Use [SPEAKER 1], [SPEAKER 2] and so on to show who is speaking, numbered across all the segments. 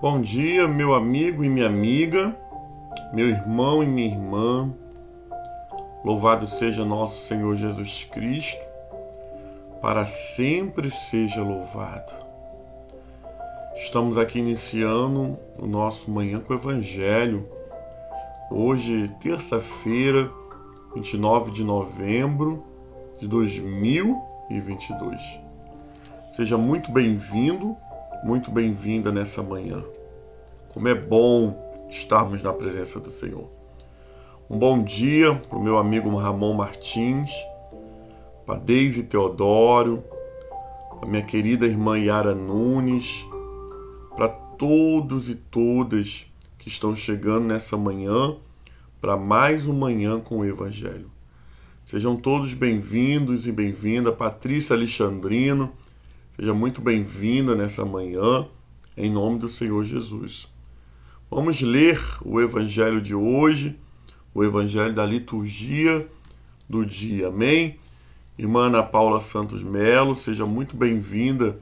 [SPEAKER 1] Bom dia, meu amigo e minha amiga, meu irmão e minha irmã. Louvado seja nosso Senhor Jesus Cristo, para sempre seja louvado. Estamos aqui iniciando o nosso Manhã com o Evangelho. Hoje, terça-feira, 29 de novembro de 2022. Seja muito bem-vindo, muito bem-vinda nessa manhã. Como é bom estarmos na presença do Senhor. Um bom dia para o meu amigo Ramon Martins, para Deise Teodoro, para minha querida irmã Yara Nunes, para todos e todas que estão chegando nessa manhã para mais um Manhã com o Evangelho. Sejam todos bem-vindos e bem-vinda. Patrícia Alexandrino, seja muito bem-vinda nessa manhã, em nome do Senhor Jesus. Vamos ler o Evangelho de hoje, o Evangelho da liturgia do dia. Amém? Irmã Ana Paula Santos Melo, seja muito bem-vinda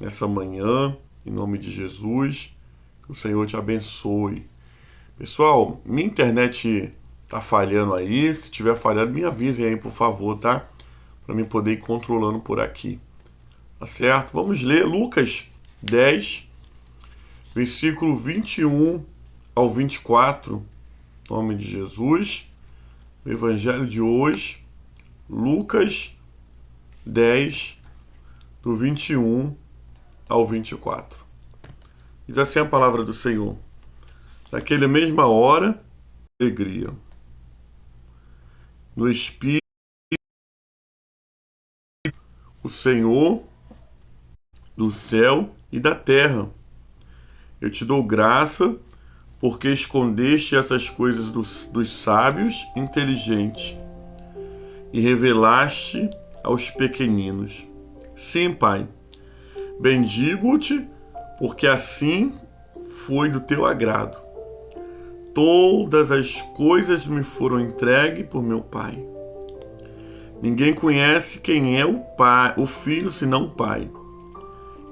[SPEAKER 1] nessa manhã, em nome de Jesus. Que o Senhor te abençoe. Pessoal, minha internet tá falhando aí. Se tiver falhando, me avisem aí, por favor, tá? Para mim poder ir controlando por aqui. Tá certo? Vamos ler Lucas 10, versículo 21 ao 24, em nome de Jesus. O Evangelho de hoje, Lucas 10, do 21 ao 24. Diz assim a palavra do Senhor. Naquela mesma hora, alegria. No Espírito, o Senhor do céu e da terra. Eu te dou graça, porque escondeste essas coisas dos sábios inteligentes e revelaste aos pequeninos. Sim, Pai, bendigo-te, porque assim foi do teu agrado. Todas as coisas me foram entregues por meu Pai. Ninguém conhece quem é o Pai, o Filho, senão o Pai,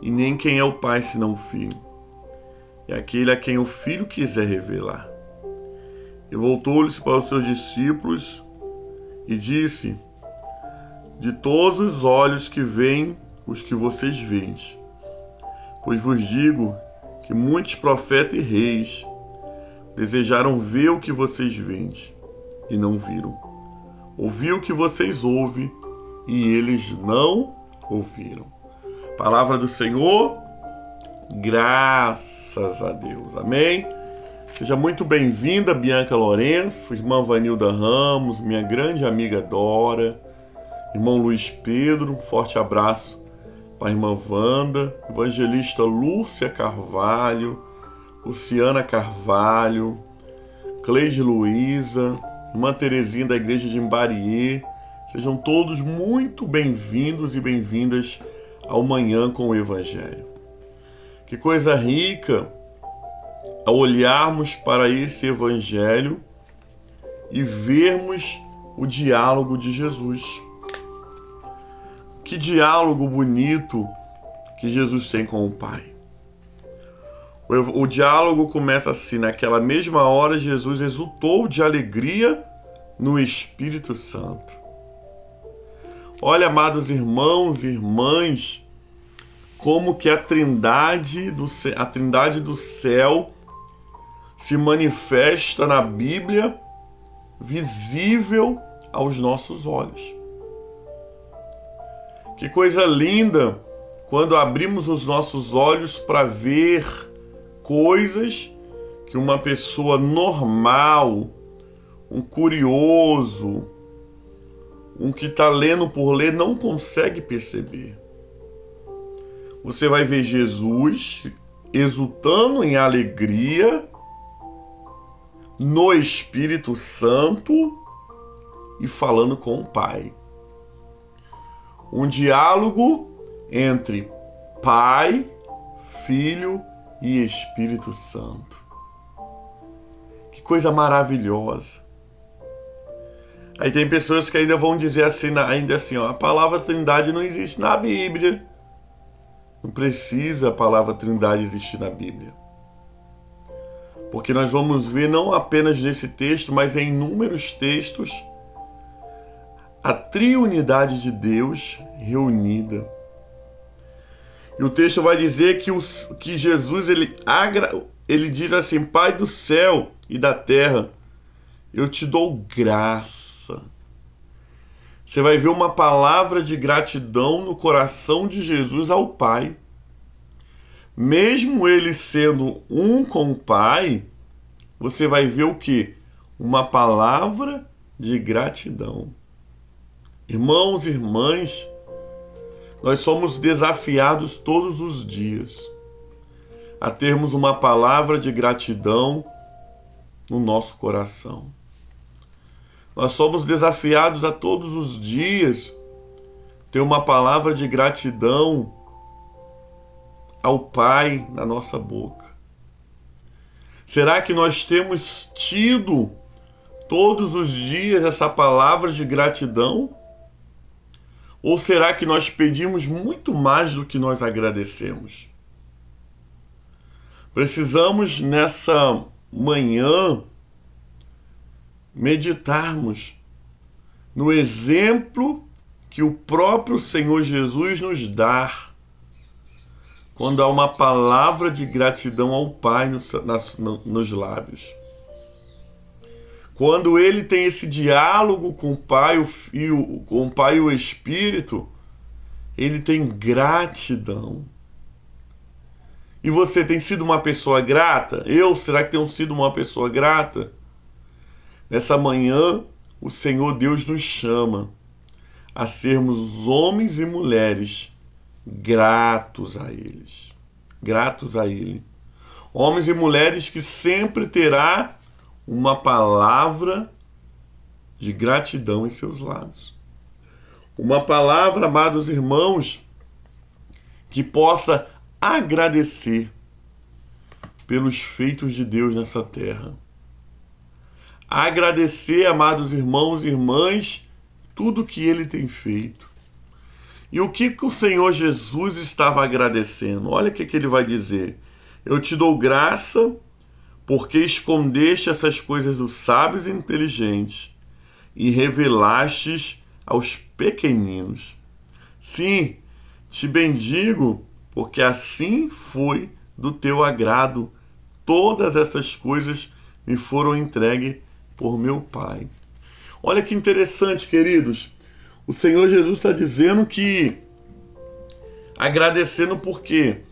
[SPEAKER 1] e nem quem é o Pai, senão o Filho. É aquele a quem o Filho quiser revelar. E voltou-lhes para os seus discípulos e disse: de todos os olhos que veem os que vocês veem, pois vos digo que muitos profetas e reis desejaram ver o que vocês veem e não viram, ouvir o que vocês ouvem e eles não ouviram. Palavra do Senhor. Graças a Deus. Amém? Seja muito bem-vinda, Bianca Lourenço, irmã Vanilda Ramos, minha grande amiga Dora, irmão Luiz Pedro, um forte abraço para a irmã Wanda, evangelista Lúcia Carvalho, Luciana Carvalho, Cleide Luiza, irmã Terezinha da igreja de Imbariê. Sejam todos muito bem-vindos e bem-vindas ao Manhã com o Evangelho. Que coisa rica ao olharmos para esse Evangelho e vermos o diálogo de Jesus. Que diálogo bonito que Jesus tem com o Pai. O diálogo começa assim: naquela mesma hora Jesus exultou de alegria no Espírito Santo. Olha, amados irmãos e irmãs, como que a Trindade do céu se manifesta na Bíblia, visível aos nossos olhos. Que coisa linda quando abrimos os nossos olhos para ver coisas que uma pessoa normal, um curioso, um que está lendo por ler, não consegue perceber. Você vai ver Jesus exultando em alegria no Espírito Santo e falando com o Pai. Um diálogo entre Pai, Filho e Espírito Santo. Que coisa maravilhosa. Aí tem pessoas que ainda vão dizer assim, a palavra Trindade não existe na Bíblia. Não precisa a palavra Trindade existir na Bíblia. Porque nós vamos ver não apenas nesse texto, mas em inúmeros textos, a triunidade de Deus reunida. E o texto vai dizer que Jesus, ele diz assim: Pai do céu e da terra, eu te dou graça. Você vai ver uma palavra de gratidão no coração de Jesus ao Pai. Mesmo ele sendo um com o Pai, você vai ver o quê? Uma palavra de gratidão. Irmãos e irmãs, nós somos desafiados todos os dias a termos uma palavra de gratidão no nosso coração. Nós somos desafiados a todos os dias ter uma palavra de gratidão ao Pai na nossa boca. Será que nós temos tido todos os dias essa palavra de gratidão? Ou será que nós pedimos muito mais do que nós agradecemos? Precisamos nessa manhã meditarmos no exemplo que o próprio Senhor Jesus nos dá quando há uma palavra de gratidão ao Pai nos lábios. Quando ele tem esse diálogo com o Pai com o Pai e o Espírito, ele tem gratidão. E você tem sido uma pessoa grata? Será que tenho sido uma pessoa grata? Nessa manhã, o Senhor Deus nos chama a sermos homens e mulheres gratos a eles. Gratos a Ele. Homens e mulheres que sempre terá uma palavra de gratidão em seus lábios. Uma palavra, amados irmãos, que possa agradecer pelos feitos de Deus nessa terra. Agradecer, amados irmãos e irmãs, tudo que Ele tem feito. E o que o Senhor Jesus estava agradecendo? Olha o que Ele vai dizer. Eu te dou graça porque escondeste essas coisas dos sábios e inteligentes e revelastes aos pequeninos. Sim, te bendigo, porque assim foi do teu agrado. Todas essas coisas me foram entregues por meu Pai. Olha que interessante, queridos. O Senhor Jesus está dizendo que agradecendo porque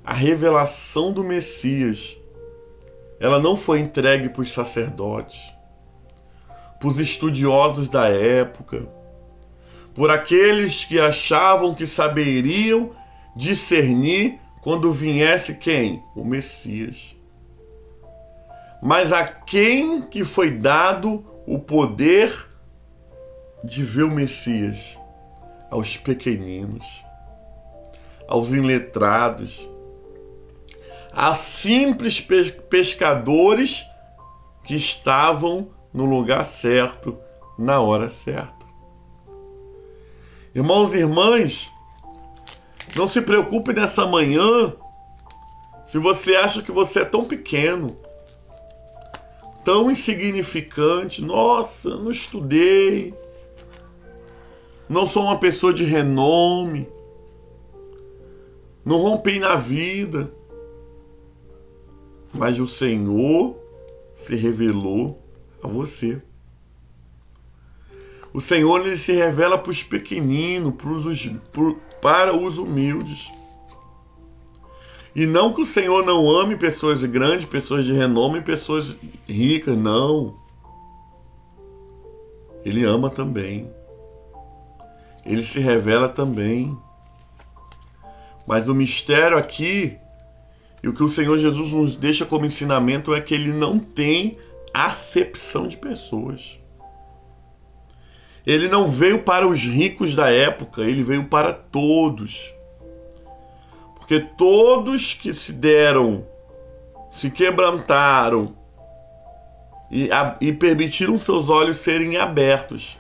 [SPEAKER 1] a revelação do Messias, ela não foi entregue para os sacerdotes, para os estudiosos da época, por aqueles que achavam que saberiam discernir quando viesse quem? O Messias. Mas a quem que foi dado o poder de ver o Messias? Aos pequeninos, aos iletrados, a simples pescadores que estavam no lugar certo, na hora certa. Irmãos e irmãs, não se preocupe nessa manhã se você acha que você é tão pequeno, tão insignificante. Nossa, não estudei, não sou uma pessoa de renome, não rompei na vida. Mas o Senhor se revelou a você. O Senhor, ele se revela para os pequeninos, para os humildes. E não que o Senhor não ame pessoas grandes, pessoas de renome, pessoas ricas, não. Ele ama também. Ele se revela também. Mas o mistério aqui, e o que o Senhor Jesus nos deixa como ensinamento, é que Ele não tem acepção de pessoas. Ele não veio para os ricos da época, Ele veio para todos. Porque todos que se deram, se quebrantaram e permitiram seus olhos serem abertos,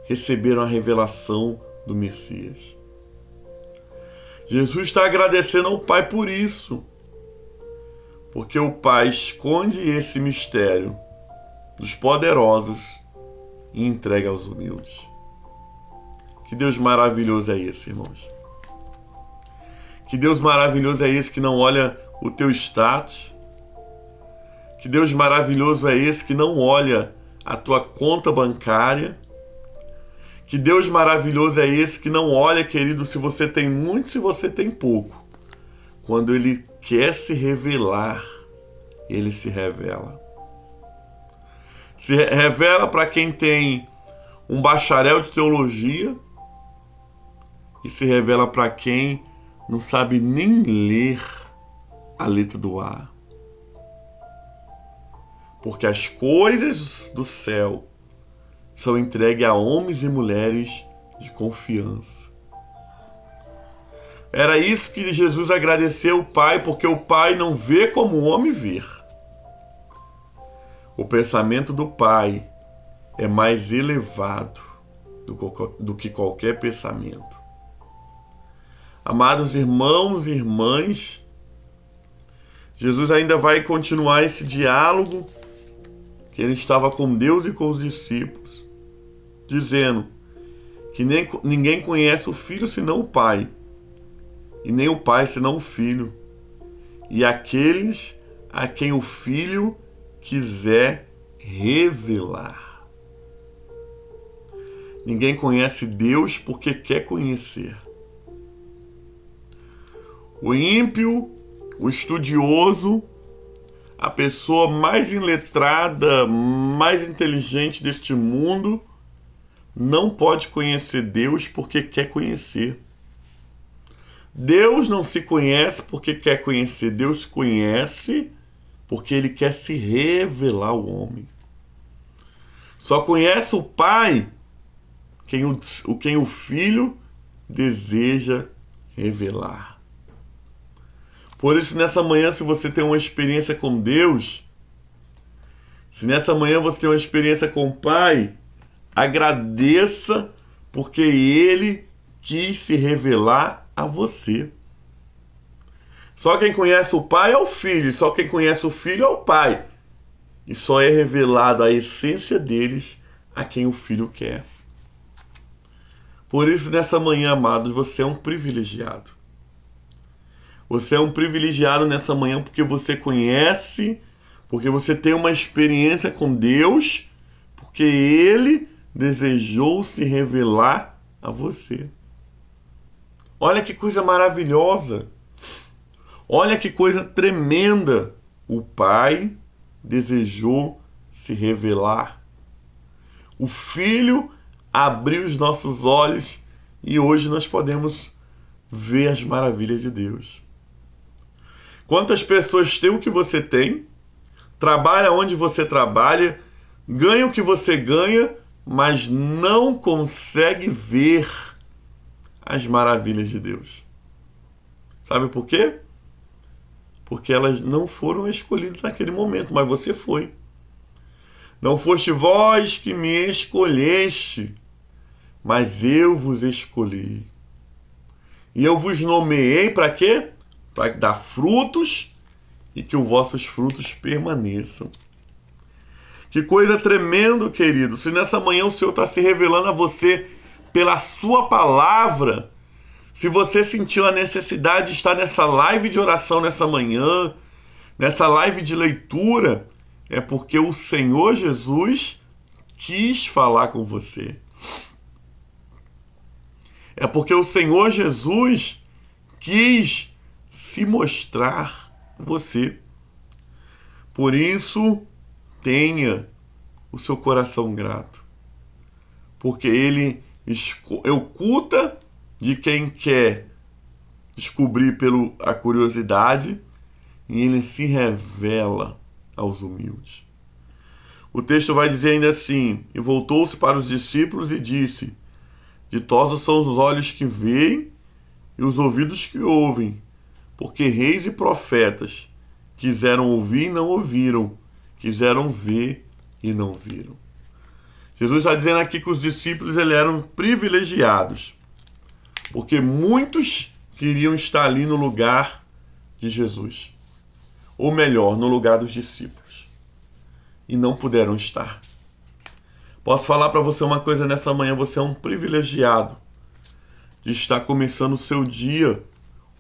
[SPEAKER 1] receberam a revelação do Messias. Jesus está agradecendo ao Pai por isso. Porque o Pai esconde esse mistério dos poderosos e entrega aos humildes. Que Deus maravilhoso é esse, irmãos. Que Deus maravilhoso é esse que não olha o teu status. Que Deus maravilhoso é esse que não olha a tua conta bancária. Que Deus maravilhoso é esse que não olha, querido, se você tem muito, se você tem pouco. Quando Ele quer se revelar, Ele se revela. Se revela para quem tem um bacharel de teologia e se revela para quem não sabe nem ler a letra do A. Porque as coisas do céu são entregues a homens e mulheres de confiança. Era isso que Jesus agradeceu ao Pai, porque o Pai não vê como o homem vê. O pensamento do Pai é mais elevado do que qualquer pensamento. Amados irmãos e irmãs, Jesus ainda vai continuar esse diálogo que ele estava com Deus e com os discípulos, dizendo que ninguém conhece o Filho senão o Pai, e nem o Pai senão o Filho, e aqueles a quem o Filho quiser revelar. Ninguém conhece Deus porque quer conhecer. O ímpio, o estudioso, a pessoa mais iletrada, mais inteligente deste mundo, não pode conhecer Deus porque quer conhecer. Deus não se conhece porque quer conhecer. Deus conhece porque Ele quer se revelar ao homem. Só conhece o Pai quem o Filho deseja revelar. Por isso, nessa manhã, se você tem uma experiência com Deus, se nessa manhã você tem uma experiência com o Pai, agradeça porque Ele quis se revelar a você. Só quem conhece o Pai é o Filho, só quem conhece o Filho é o Pai. E só é revelado a essência deles a quem o Filho quer. Por isso, nessa manhã, amados, você é um privilegiado. Você é um privilegiado nessa manhã porque você conhece, porque você tem uma experiência com Deus, porque Ele desejou se revelar a você. Olha que coisa maravilhosa! Olha que coisa tremenda! O Pai desejou se revelar. O Filho abriu os nossos olhos e hoje nós podemos ver as maravilhas de Deus. Quantas pessoas têm o que você tem, trabalha onde você trabalha, ganha o que você ganha, mas não consegue ver as maravilhas de Deus. Sabe por quê? Porque elas não foram escolhidas naquele momento, mas você foi. Não foste vós que me escolheste, mas eu vos escolhi. E eu vos nomeei para quê? Para dar frutos e que os vossos frutos permaneçam. Que coisa tremenda, querido. Se nessa manhã o Senhor está se revelando a você pela sua palavra, se você sentiu a necessidade de estar nessa live de oração nessa manhã, nessa live de leitura, é porque o Senhor Jesus quis falar com você. É porque o Senhor Jesus quis se mostrar você. Por isso, tenha o seu coração grato. Porque Ele oculta de quem quer descobrir pela curiosidade e Ele se revela aos humildes. O texto vai dizer ainda assim: e voltou-se para os discípulos e disse: ditosos são os olhos que veem e os ouvidos que ouvem, porque reis e profetas quiseram ouvir e não ouviram, quiseram ver e não viram. Jesus está dizendo aqui que os discípulos eram privilegiados, porque muitos queriam estar ali no lugar de Jesus. ou melhor, no lugar dos discípulos, e não puderam estar. Posso falar para você uma coisa nessa manhã: você é um privilegiado de estar começando o seu dia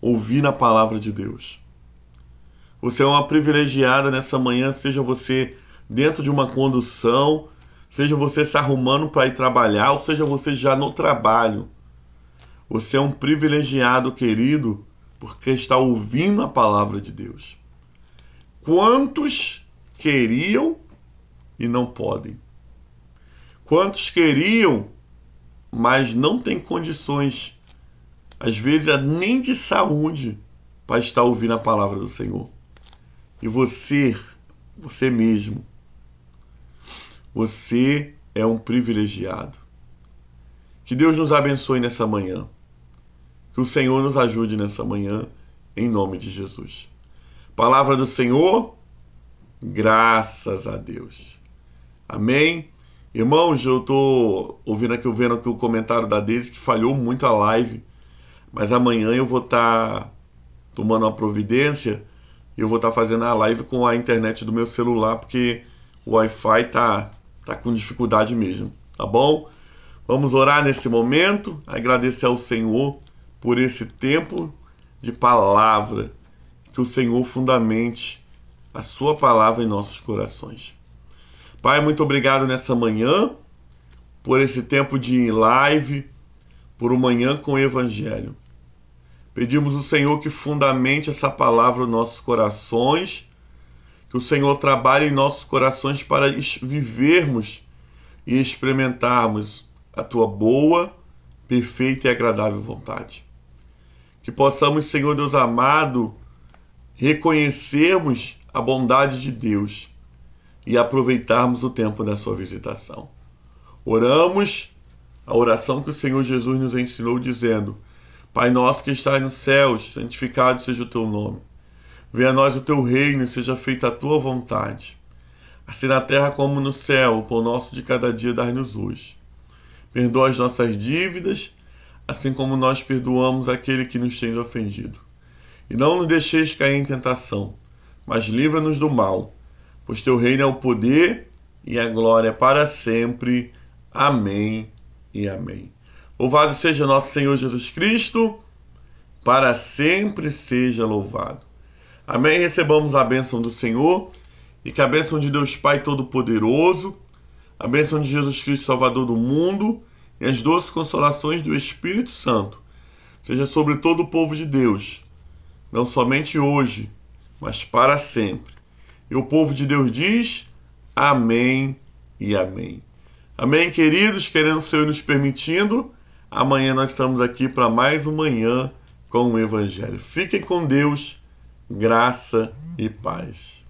[SPEAKER 1] ouvindo a palavra de Deus. Você é uma privilegiada nessa manhã, seja você dentro de uma condução, seja você se arrumando para ir trabalhar, ou seja você já no trabalho. Você é um privilegiado, querido, porque está ouvindo a palavra de Deus. Quantos queriam e não podem? Quantos queriam, mas não têm condições, às vezes nem de saúde, para estar ouvindo a palavra do Senhor? E você mesmo, você é um privilegiado. Que Deus nos abençoe nessa manhã. Que o Senhor nos ajude nessa manhã, em nome de Jesus. Palavra do Senhor, graças a Deus. Amém? Irmãos, eu estou vendo aqui o comentário da Deise, que falhou muito a live, mas amanhã eu vou estar tomando uma providência e eu vou estar fazendo a live com a internet do meu celular, porque o Wi-Fi tá com dificuldade mesmo, tá bom? Vamos orar nesse momento, agradecer ao Senhor por esse tempo de palavra, que o Senhor fundamente a sua palavra em nossos corações. Pai, muito obrigado nessa manhã, por esse tempo de live, por uma manhã com o Evangelho. Pedimos ao Senhor que fundamente essa palavra nos nossos corações, que o Senhor trabalhe em nossos corações para vivermos e experimentarmos a Tua boa, perfeita e agradável vontade. Que possamos, Senhor Deus amado, reconhecermos a bondade de Deus e aproveitarmos o tempo da sua visitação. Oramos a oração que o Senhor Jesus nos ensinou, dizendo: Pai nosso que estás nos céus, santificado seja o teu nome. Venha a nós o teu reino e seja feita a tua vontade, assim na terra como no céu. O pão nosso de cada dia dai-nos hoje. Perdoa as nossas dívidas, assim como nós perdoamos aquele que nos tem ofendido. E não nos deixeis cair em tentação, mas livra-nos do mal, pois teu reino é o poder e a glória para sempre. Amém e amém. Louvado seja nosso Senhor Jesus Cristo, para sempre seja louvado. Amém. Recebamos a bênção do Senhor, e que a bênção de Deus Pai Todo-Poderoso, a bênção de Jesus Cristo, Salvador do mundo, e as doces consolações do Espírito Santo seja sobre todo o povo de Deus, não somente hoje, mas para sempre. E o povo de Deus diz: amém e amém. Amém, queridos, querendo o Senhor nos permitindo, amanhã nós estamos aqui para mais uma manhã com o Evangelho. Fiquem com Deus, graça e paz.